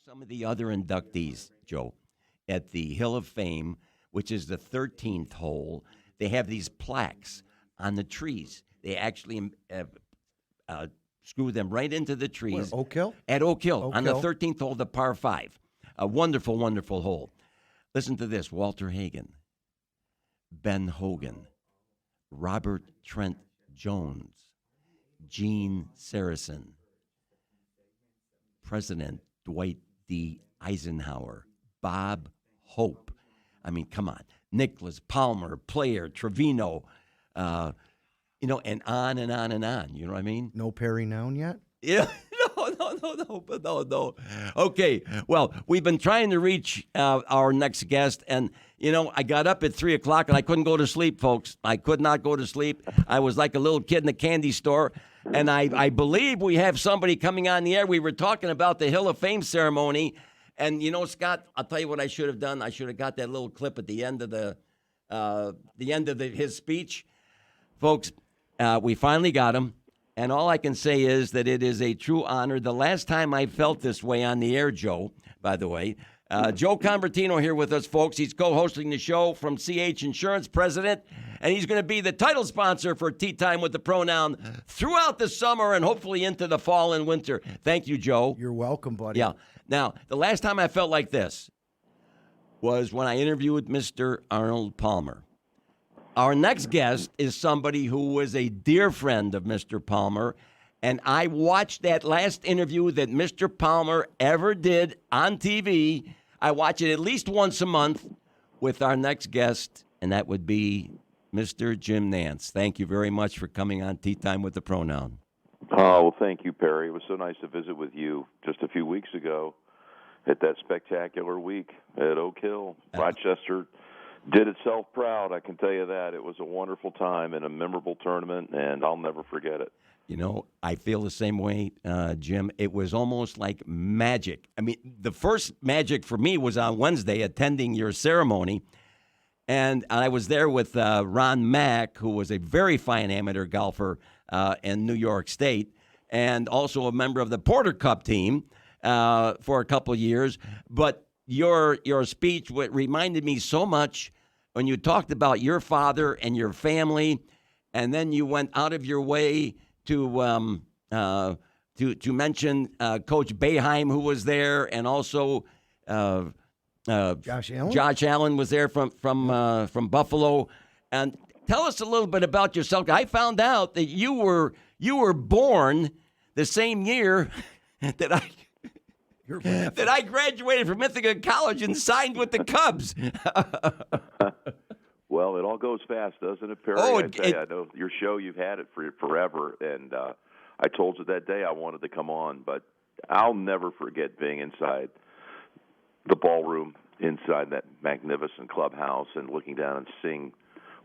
some of the other inductees, Joe, at the Hill of Fame, which is the 13th hole. They have these plaques on the trees. They actually screw them right into the trees. Where, Oak Hill? At Oak Hill, Oak on the Hill. 13th hole, the par 5. A wonderful, wonderful hole. Listen to this. Walter Hagen, Ben Hogan, Robert Trent Jones, Gene Saracen, President Dwight D. Eisenhower, Bob Hope. I mean, come on. Nicholas Palmer, Player, Trevino, and on and on and on. You know what I mean? No Perry Noun yet? Yeah. No. Okay. Well, we've been trying to reach our next guest, and, I got up at 3 o'clock, and I couldn't go to sleep, folks. I could not go to sleep. I was like a little kid in a candy store, and I believe we have somebody coming on the air. We were talking about the Hill of Fame ceremony, and, Scott, I'll tell you what I should have done. I should have got that little clip at the end of his speech. Folks, we finally got him. And all I can say is that it is a true honor. The last time I felt this way on the air, Joe, by the way, Joe Convertino here with us, folks. He's co-hosting the show from CH Insurance, president, and he's going to be the title sponsor for Tea Time with the Pronoun throughout the summer and hopefully into the fall and winter. Thank you, Joe. You're welcome, buddy. Yeah. Now, the last time I felt like this was when I interviewed Mr. Arnold Palmer. Our next guest is somebody who was a dear friend of Mr. Palmer, and I watched that last interview that Mr. Palmer ever did on TV. I watch it at least once a month with our next guest, and that would be Mr. Jim Nantz. Thank you very much for coming on Tea Time with the Pronoun. Oh, well, thank you, Perry. It was so nice to visit with you just a few weeks ago at that spectacular week at Oak Hill. Rochester did itself proud, I can tell you that. It was a wonderful time and a memorable tournament, and I'll never forget it. I feel the same way, Jim. It was almost like magic. I mean, the first magic for me was on Wednesday attending your ceremony, and I was there with Ron Mack, who was a very fine amateur golfer in New York State, and also a member of the Porter Cup team for a couple of years. But your speech reminded me so much when you talked about your father and your family, and then you went out of your way to mention Coach Boeheim, who was there, and also Josh Allen. Josh Allen was there from Buffalo. And tell us a little bit about yourself. I found out that you were born the same year that I graduated from Ithaca College and signed with the Cubs. Well, it all goes fast, doesn't it, Perry? I know your show, you've had it for forever, and I told you that day I wanted to come on, but I'll never forget being inside the ballroom, inside that magnificent clubhouse, and looking down and seeing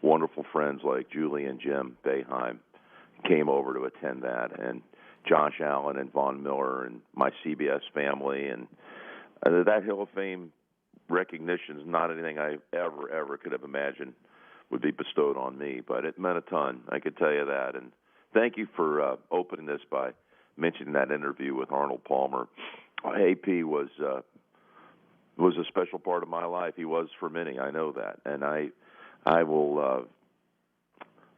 wonderful friends like Julie and Jim Boeheim came over to attend that, and Josh Allen and Von Miller and my CBS family, and that Hill of Fame recognition is not anything I ever could have imagined would be bestowed on me, but it meant a ton, I could tell you that. And thank you for opening this by mentioning that interview with Arnold Palmer. AP was a special part of my life. He was for many, I know that, and I will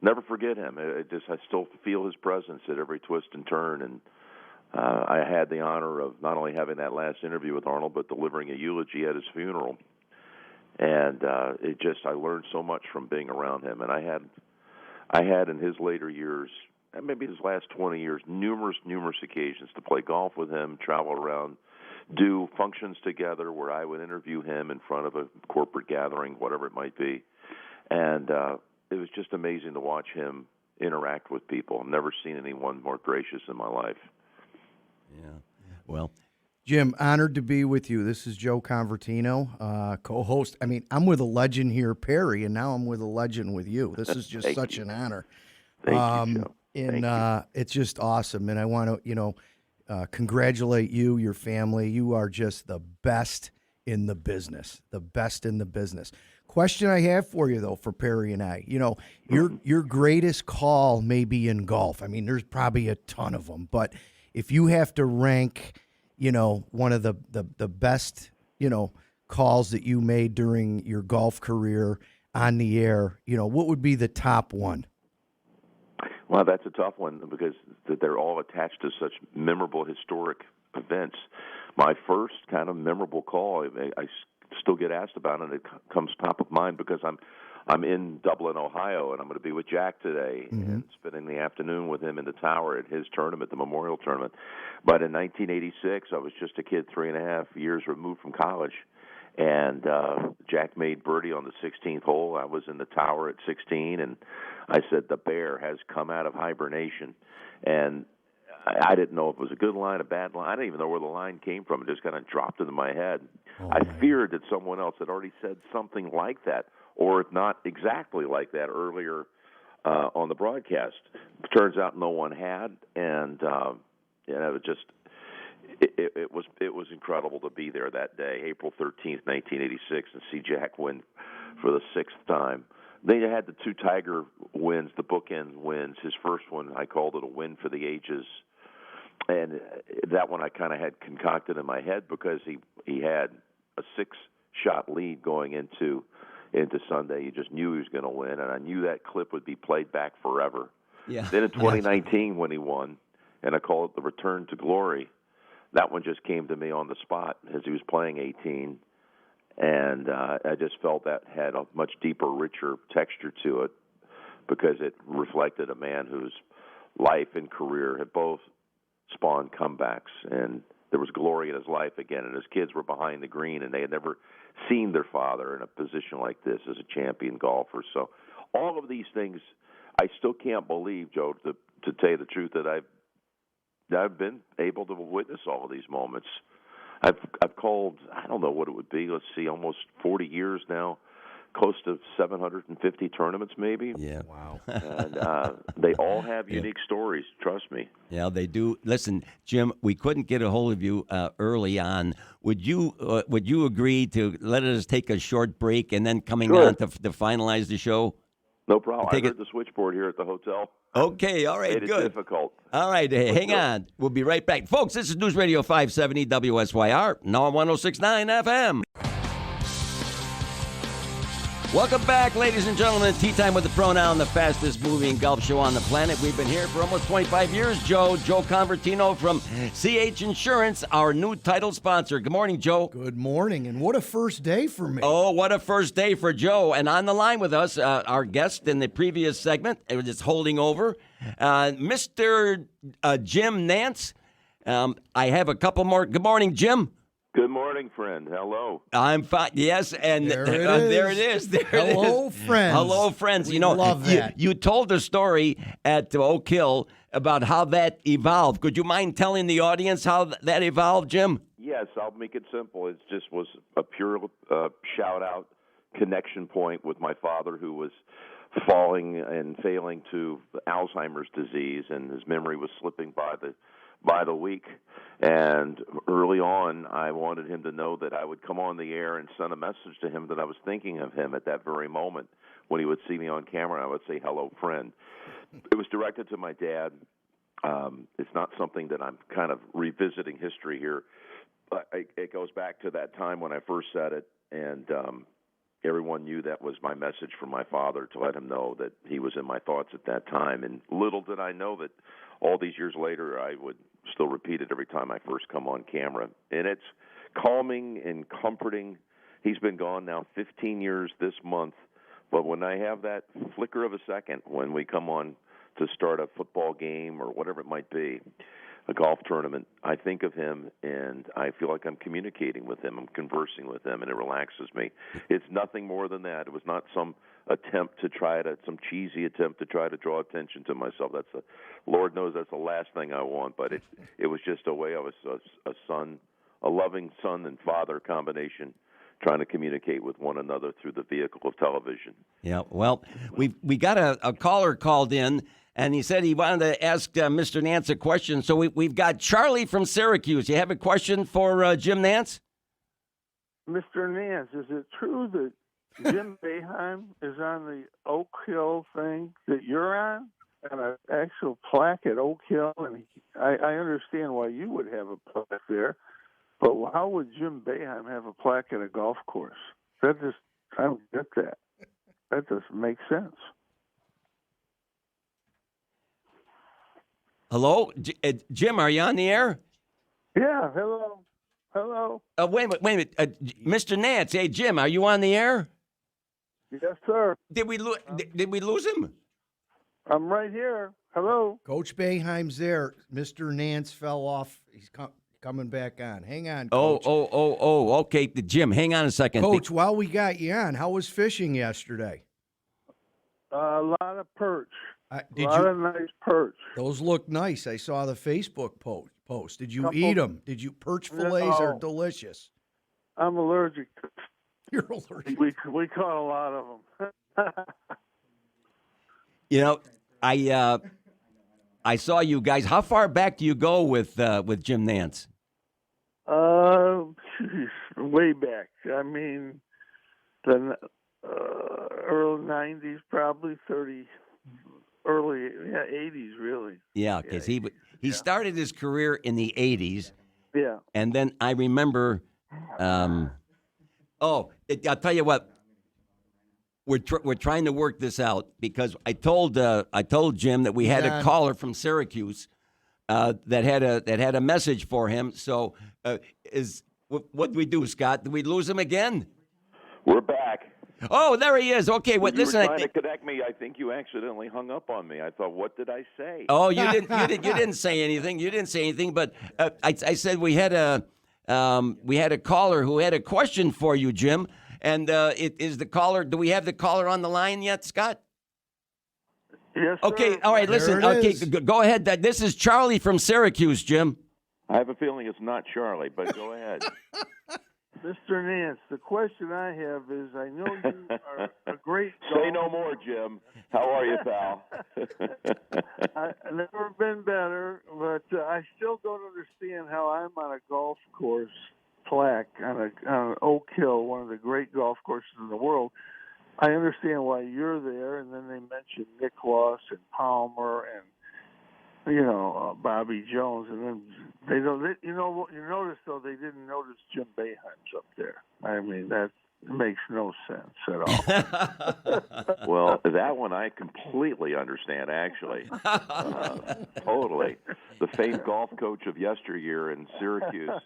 never forget him. I still feel his presence at every twist and turn, and I had the honor of not only having that last interview with Arnold, but delivering a eulogy at his funeral. And I learned so much from being around him. And I had in his later years, maybe his last 20 years, numerous occasions to play golf with him, travel around, do functions together where I would interview him in front of a corporate gathering, whatever it might be. And it was just amazing to watch him interact with people. I've never seen anyone more gracious in my life. Yeah. Well, Jim, honored to be with you. This is Joe Convertino, co-host. I mean, I'm with a legend here, Perry, and now I'm with a legend with you. This is just such an honor. Thank you, Joe. And it's just awesome. And I want to, congratulate you, your family. You are just the best in the business, Question I have for you, though, for Perry and I, your greatest call may be in golf. I mean, there's probably a ton of them, but if you have to rank one of the best, calls that you made during your golf career on the air, what would be the top one? Well, that's a tough one because they're all attached to such memorable historic events. My first kind of memorable call, I still get asked about it, and it comes top of mind because I'm in Dublin, Ohio, and I'm going to be with Jack today and spending the afternoon with him in the tower at his tournament, the Memorial Tournament. But in 1986, I was just a kid, 3.5 years removed from college, and Jack made birdie on the 16th hole. I was in the tower at 16, and I said, the bear has come out of hibernation. And I didn't know if it was a good line, a bad line. I didn't even know where the line came from. It just kind of dropped into my head. I feared that someone else had already said something like that, or if not exactly like that earlier on the broadcast. Turns out no one had, and it was just it was incredible to be there that day, April 13th, 1986, and see Jack win for the sixth time. They had the two Tiger wins, the bookend wins. His first one, I called it a win for the ages. And that one I kind of had concocted in my head because he had a 6-shot lead going into Sunday. You just knew he was going to win, and I knew that clip would be played back forever. Yeah. Then in 2019 when he won, and I call it the return to glory, that one just came to me on the spot as he was playing 18, and I just felt that had a much deeper, richer texture to it because it reflected a man whose life and career had both spawned comebacks, and there was glory in his life again, and his kids were behind the green, and they had never seen their father in a position like this as a champion golfer. So all of these things, I still can't believe, Joe, to tell you the truth, that I've been able to witness all of these moments. I've called, I don't know what it would be, let's see, almost 40 years now, close to 750 tournaments maybe. Yeah. Wow. And they all have unique stories, trust me. Yeah, they do. Listen, Jim, we couldn't get a hold of you early on. Would you agree to let us take a short break and then coming on to finalize the show? No problem. I heard the switchboard here at the hotel. Okay, all right, Made good. it difficult. All right, hey, hang on. We'll be right back. Folks, this is News Radio 570 WSYR, now on 106.9 FM. Welcome back, ladies and gentlemen. Tea Time with the Pronoun, the fastest moving golf show on the planet. We've been here for almost 25 years, Joe. Joe Convertino from CH Insurance, our new title sponsor. Good morning, Joe. Good morning, and what a first day for me. Oh, what a first day for Joe. And on the line with us, our guest in the previous segment, it was just holding over, Mr. Jim Nantz. I have a couple more. Good morning, Jim. Good morning, friend. Hello. I'm fine. Yes, and there it is. Hello, friends. Hello, friends. We love that. You told a story at Oak Hill about how that evolved. Could you mind telling the audience how that evolved, Jim? Yes, I'll make it simple. It just was a pure shout-out connection point with my father, who was falling and failing to Alzheimer's disease, and his memory was slipping by the week. And early on, I wanted him to know that I would come on the air and send a message to him that I was thinking of him at that very moment. When he would see me on camera, I would say, hello, friend. It was directed to my dad. It's not something that I'm kind of revisiting history here. But it goes back to that time when I first said it, and everyone knew that was my message from my father, to let him know that he was in my thoughts at that time. And little did I know that all these years later, I would still repeat it every time I first come on camera. And it's calming and comforting. He's been gone now 15 years this month. But when I have that flicker of a second, when we come on to start a football game or whatever it might be, a golf tournament, I think of him, and I feel like I'm communicating with him. I'm conversing with him, and it relaxes me. It's nothing more than that. It was not some some cheesy attempt to try to draw attention to myself. Lord knows that's the last thing I want, but it was just a way I was a loving son and father combination, trying to communicate with one another through the vehicle of television. Yeah, well, we got a caller called in, and he said he wanted to ask Mr. Nantz a question. So we've got Charlie from Syracuse. You have a question for Jim Nantz? Mr. Nantz, is it true that Jim Boeheim is on the Oak Hill thing that you're on? and an actual plaque at Oak Hill, and I understand why you would have a plaque there, but how would Jim Boeheim have a plaque at a golf course? I don't get that. That doesn't make sense. Hello, Jim, are you on the air? Yeah, hello. Wait a minute. Mr. Nantz, hey, Jim, are you on the air? Yes, sir. Did we lose him? I'm right here. Hello. Coach Boeheim's there. Mr. Nantz fell off. He's coming back on. Hang on, Oh, Coach. okay. Jim, hang on a second. Coach, while we got you on, how was fishing yesterday? A lot of perch. A Did lot you? of nice perch. Those look nice. I saw the Facebook post. Did you eat them? Did you perch fillets are delicious? I'm allergic. You're allergic. We caught a lot of them. You know, I saw you guys. How far back do you go with Jim Nantz? Way back. I mean, the early 90s, probably 30. Early 80s, really. Yeah, because he started his career in the 80s. Yeah. And then I remember, I'll tell you what, we're trying to work this out because I told Jim that we had a caller from Syracuse that had a message for him. So what do we do, Scott? Did we lose him again? We're back. Oh, there he is. Okay, When listen. you were trying to connect me, I think you accidentally hung up on me. I thought, what did I say? Oh, you didn't say anything. You didn't say anything. But I said we had a caller who had a question for you, Jim. And it is the caller. Do we have the caller on the line yet, Scott? Yes. Okay. Sir. All right. Listen. There it Okay. is. Go ahead. This is Charlie from Syracuse, Jim. I have a feeling it's not Charlie, but go ahead. Mr. Nantz, the question I have is, I know you are a great Say no more, Jim. How are you, pal? I've never been better, but I still don't understand how I'm on a golf course plaque on an Oak Hill, one of the great golf courses in the world. I understand why you're there, and then they mentioned Nicklaus and Palmer and Bobby Jones, and then they don't. You notice though they didn't notice Jim Boeheim's up there. I mean that makes no sense at all. Well, that one I completely understand, actually. Totally. The famed golf coach of yesteryear in Syracuse.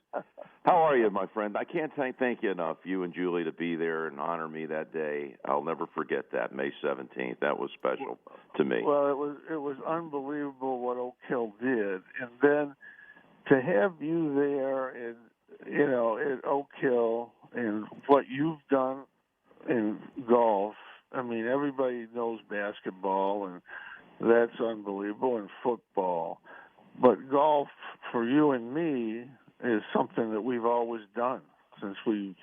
How are you, my friend? I can't thank you enough, you and Julie, to be there and honor me that day. I'll never forget that, May 17th. That was special to me. Well, it was unbelievable what Oak Hill did. And then to have you there and at Oak Hill and what you've done in golf, I mean, everybody knows basketball, and that's unbelievable, and football. But golf, for you and me, is something that we've always done since we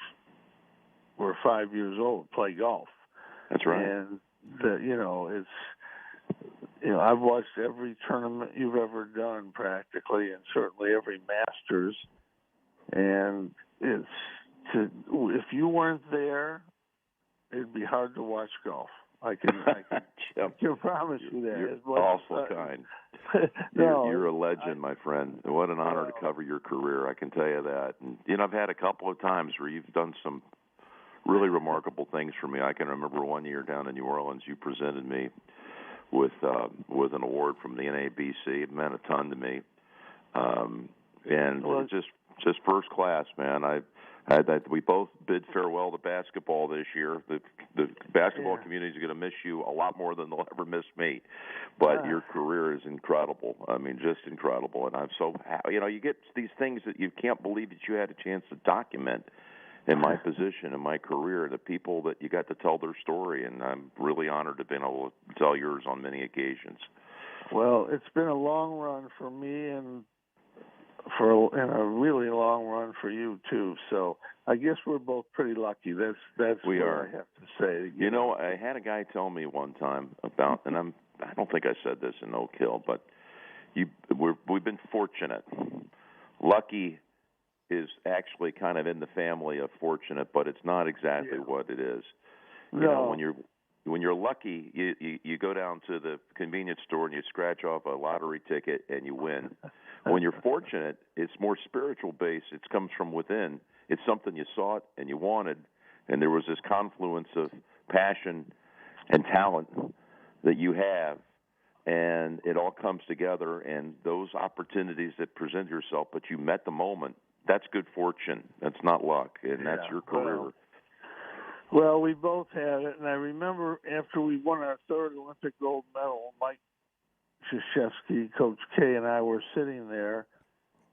were 5 years old, play golf. That's right. And, I've watched every tournament you've ever done practically, and certainly every Masters. And if you weren't there, it'd be hard to watch golf. I can promise you that. You're awful kind. You're a legend, my friend. What an honor to cover your career. I can tell you that. And I've had a couple of times where you've done some really remarkable things for me. I can remember one year down in New Orleans, you presented me with an award from the NABC. It meant a ton to me, and it was just first class, man. I had that. We both bid farewell to basketball this year. The basketball community is going to miss you a lot more than they'll ever miss me. But your career is incredible. I mean, just incredible. And I'm so you get these things that you can't believe that you had a chance to document in my position, in my career, the people that you got to tell their story, and I'm really honored to have been able to tell yours on many occasions. Well, it's been a long run for me, and a really long run for you too. So I guess we're both pretty lucky. That's we what are. I have to say. I had a guy tell me one time about, and I don't think I said this in Oak Hill, but we've been fortunate. Lucky is actually kind of in the family of fortunate, but it's not exactly what it is. No. When when you're lucky, you go down to the convenience store and you scratch off a lottery ticket and you win. When you're fortunate, it's more spiritual based. It comes from within. It's something you sought and you wanted, and there was this confluence of passion and talent that you have, and it all comes together, and those opportunities that present yourself, but you met the moment, that's good fortune. That's not luck, and that's your career. Well, we both had it, and I remember after we won our third Olympic gold medal, Mike Krzyzewski, Coach K, and I were sitting there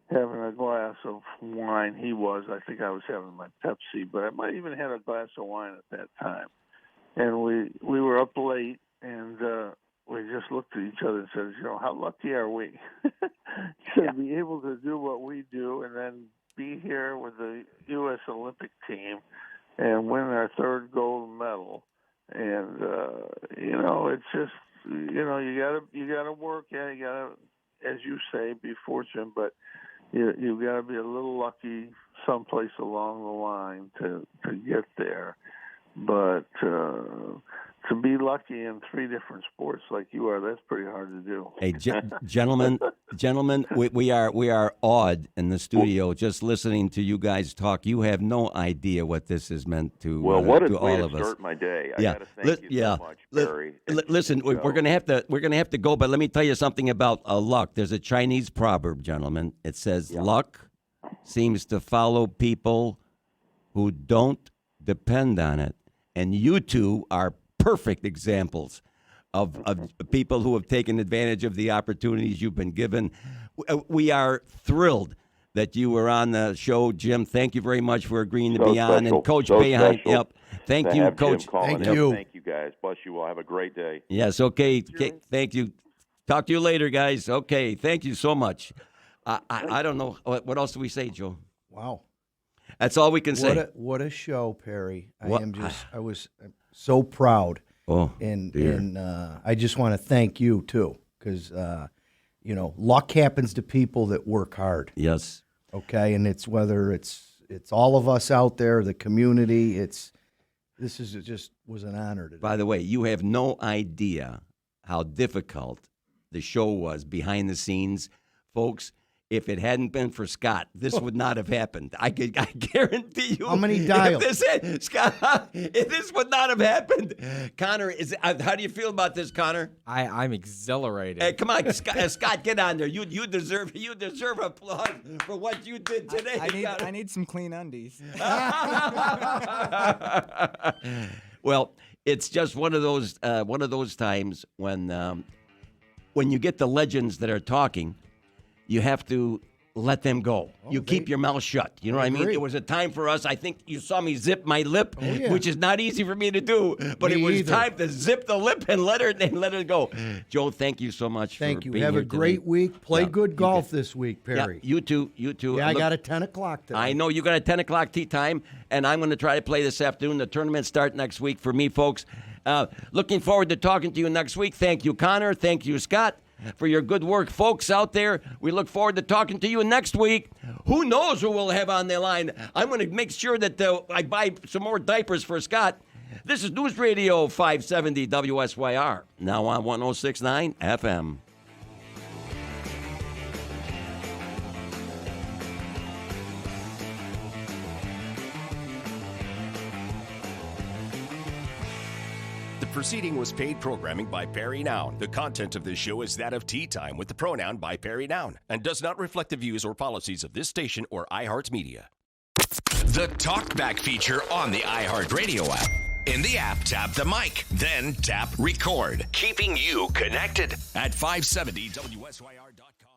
having a glass of wine. I think I was having my Pepsi, but I might even had a glass of wine at that time. And we were up late, and we just looked at each other and said, how lucky are we to be able to do what we do and then be here with the U.S. Olympic team and win our third gold medal. And, it's just, you gotta work. Yeah, you gotta, as you say, be fortunate, but you gotta be a little lucky someplace along the line to get there. But to be lucky in three different sports like you are, that's pretty hard to do. Hey, gentlemen, we are awed in the studio just listening to you guys talk. You have no idea what this has meant to what a to way all to of us. Start my day. I got to thank you so much, Barry. Listen, we're gonna have to go, but let me tell you something about luck. There's a Chinese proverb, gentlemen. It says luck seems to follow people who don't depend on it, and you two are perfect examples of people who have taken advantage of the opportunities you've been given. We are thrilled that you were on the show, Jim. Thank you very much for agreeing to be on. And Coach Boeheim, yep. Thank you, Coach. Thank you. Thank you, guys. Bless you all. Have a great day. Yes, okay. Thank you. Talk to you later, guys. Okay, thank you so much. I don't know. What else do we say, Joe? Wow. That's all we can say. What a show, Perry. I was so proud. Oh, and I just want to thank you too, because luck happens to people that work hard. Yes. Okay, and it's whether it's all of us out there, the community. This was an honor today. By the way, you have no idea how difficult the show was behind the scenes, folks. If it hadn't been for Scott, this would not have happened. I guarantee you. How many dials? Scott, this would not have happened. Connor, how do you feel about this, Connor? I'm exhilarated. Hey, come on, Scott, get on there. You deserve applause for what you did today. I need some clean undies. Well, it's just one of those times when you get the legends that are talking. You have to let them go. You keep your mouth shut. You know what I mean? It was a time for us. I think you saw me zip my lip, which is not easy for me to do. But it was time to zip the lip and let her go. Joe, thank you so much for being here. Have a great week. Play good golf this week, Perry. Yeah, you too. Yeah, I got a 10 o'clock today. I know you got a 10 o'clock tee time, and I'm going to try to play this afternoon. The tournament start next week for me, folks. Looking forward to talking to you next week. Thank you, Connor. Thank you, Scott, for your good work. Folks out there, we look forward to talking to you next week. Who knows who we'll have on the line? I'm going to make sure that I buy some more diapers for Scott. This is News Radio 570 WSYR, now on 106.9 FM. Proceeding was paid programming by Perry Noun. The content of this show is that of Tea Time with the pronoun by Perry Noun and does not reflect the views or policies of this station or iHeartMedia. The Talkback feature on the iHeartRadio app. In the app, tap the mic, then tap record, keeping you connected at 570WSYR.com.